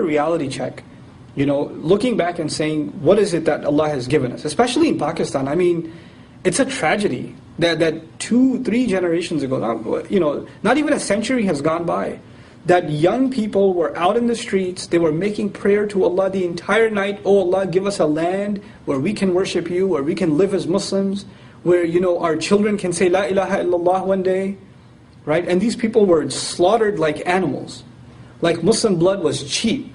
reality check. Looking back and saying, what is it that Allah has given us? Especially in Pakistan. I mean, it's a tragedy that 2-3 generations ago, not even a century has gone by, that young people were out in the streets, they were making prayer to Allah the entire night. Oh Allah, give us a land where we can worship you, where we can live as Muslims, where our children can say La ilaha illallah one day, right? And these people were slaughtered like animals, like Muslim blood was cheap.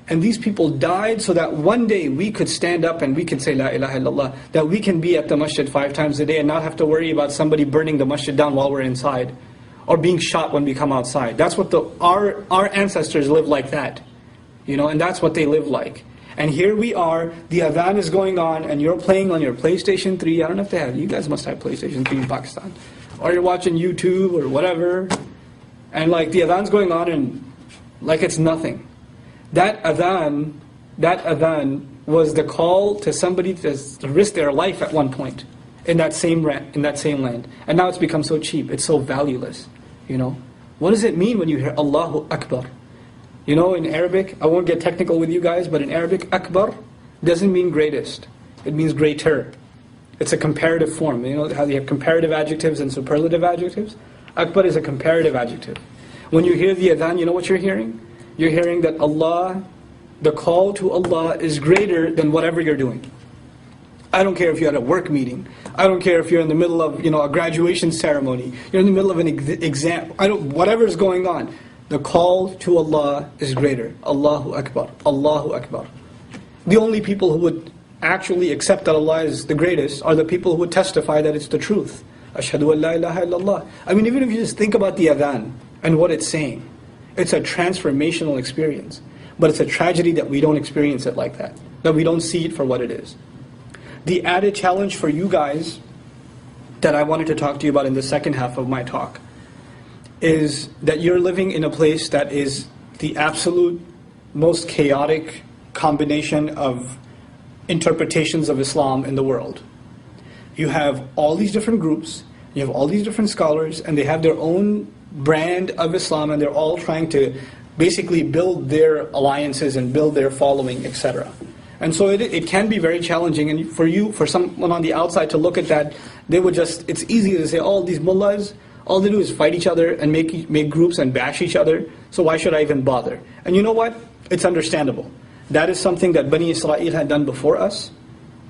And these people died so that one day we could stand up and we can say La ilaha illallah, that we can be at the masjid 5 times a day and not have to worry about somebody burning the masjid down while we're inside, or being shot when we come outside. That's what our ancestors lived like that, and that's what they live like. And here we are, the adhan is going on, and you're playing on your PlayStation 3. I don't know if they have, you guys must have PlayStation 3 in Pakistan. Or you're watching YouTube or whatever, and like the adhan's going on and like it's nothing. That adhan was the call to somebody to risk their life at one point in that same land. And now it's become so cheap, it's so valueless. What does it mean when you hear Allahu Akbar? In Arabic, I won't get technical with you guys, but in Arabic, Akbar doesn't mean greatest. It means greater. It's a comparative form. How you have comparative adjectives and superlative adjectives? Akbar is a comparative adjective. When you hear the adhan, you know what you're hearing? You're hearing that Allah, the call to Allah is greater than whatever you're doing. I don't care if you're at a work meeting. I don't care if you're in the middle of a graduation ceremony. You're in the middle of an exam. Whatever's going on. The call to Allah is greater. Allahu Akbar. Allahu Akbar. The only people who would actually accept that Allah is the greatest are the people who would testify that it's the truth. Ashhadu an la ilaha illallah. I mean, even if you just think about the adhan and what it's saying, it's a transformational experience. But it's a tragedy that we don't experience it like that we don't see it for what it is. The added challenge for you guys that I wanted to talk to you about in the second half of my talk is that you're living in a place that is the absolute most chaotic combination of interpretations of Islam in the world. You have all these different groups, you have all these different scholars, and they have their own brand of Islam, and they're all trying to basically build their alliances and build their following, etc. And so it can be very challenging, and for someone on the outside to look at that, it's easy to say, oh, these mullahs, all they do is fight each other and make groups and bash each other, so why should I even bother? And you know what? It's understandable. That is something that Bani Israel had done before us,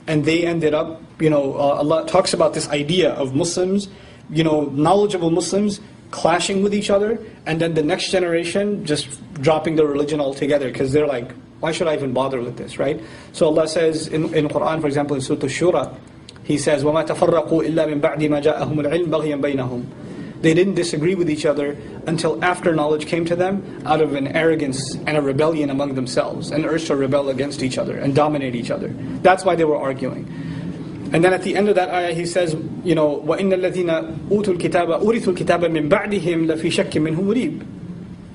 and they ended up, Allah talks about this idea of Muslims, knowledgeable Muslims clashing with each other, and then the next generation just dropping their religion altogether, because they're like, why should I even bother with this, right? So Allah says in Quran, for example, in Surah Al-Shura, He says, وَمَا تَفَرَّقُوا إِلَّا مِنْ بَعْدِ مَا جَاءَهُمُ الْعِلْمُ بَغْيًا بَيْنَهُم. They didn't disagree with each other until after knowledge came to them, out of an arrogance and a rebellion among themselves, and urged to rebel against each other and dominate each other. That's why they were arguing. And then at the end of that ayah, he says, وَإِنَّ الَّذِينَ أُوتُوا الْكِتَابَ أُورِثُوا الْكِتَابَ مِنْ بَعْدِهِمْ لَفِي شَكٍّ مِّنْهُ مُرِيبٍ.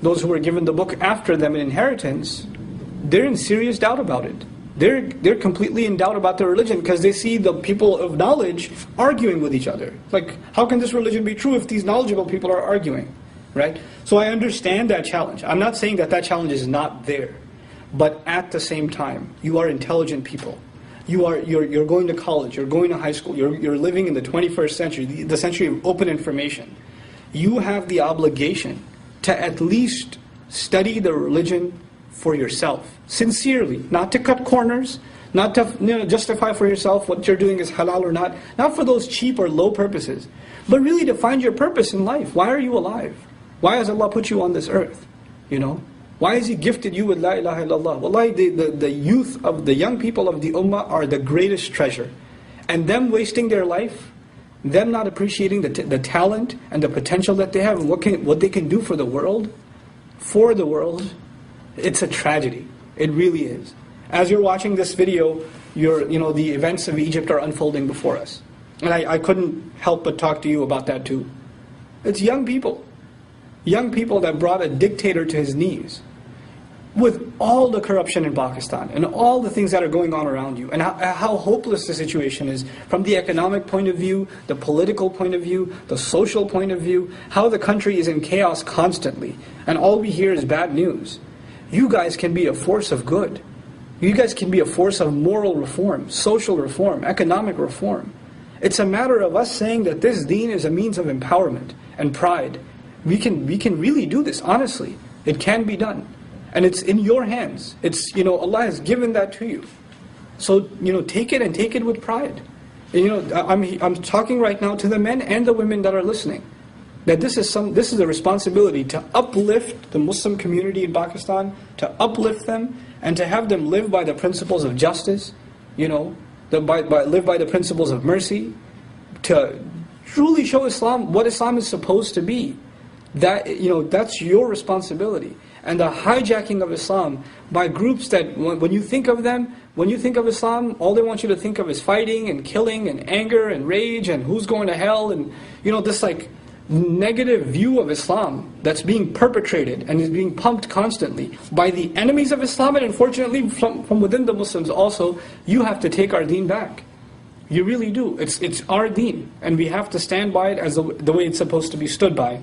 Those who were given the book after them in inheritance, they're in serious doubt about it. They're completely in doubt about their religion, because they see the people of knowledge arguing with each other. Like, how can this religion be true if these knowledgeable people are arguing, right? So I understand that challenge. I'm not saying that challenge is not there, but at the same time, you are intelligent people. You're going to college, you're going to high school, you're living in the 21st century, the century of open information. You have the obligation to at least study the religion for yourself, sincerely, not to cut corners, not to justify for yourself what you're doing is halal or not for those cheap or low purposes, but really to find your purpose in life. Why are you alive? Why has Allah put you on this earth? Why has He gifted you with La ilaha illallah? Wallahi, the youth of the young people of the ummah are the greatest treasure. And them wasting their life, them not appreciating the talent and the potential that they have, and what they can do for the world, it's a tragedy. It really is. As you're watching this video, the events of Egypt are unfolding before us. And I couldn't help but talk to you about that too. It's young people that brought a dictator to his knees. With all the corruption in Pakistan and all the things that are going on around you, and how hopeless the situation is from the economic point of view, the political point of view, the social point of view, how the country is in chaos constantly, and all we hear is bad news. you guys can be a force of good. You guys can be a force of moral reform, social reform, economic reform. It's a matter of us saying that this deen is a means of empowerment and pride. We can really do this, honestly. It can be done. And it's in your hands. It's, Allah has given that to you. So, take it and take it with pride. And, I'm talking right now to the men and the women that are listening. That this is a responsibility to uplift the Muslim community in Pakistan, to uplift them, and to have them live by the principles of justice, live by the principles of mercy, to truly show Islam what Islam is supposed to be. That's your responsibility. And the hijacking of Islam by groups that, when you think of them, when you think of Islam, all they want you to think of is fighting and killing and anger and rage and who's going to hell and this negative view of Islam that's being perpetrated and is being pumped constantly by the enemies of Islam, and unfortunately from within the Muslims also. You have to take our deen back. You really do. It's our deen, and we have to stand by it as the way it's supposed to be stood by.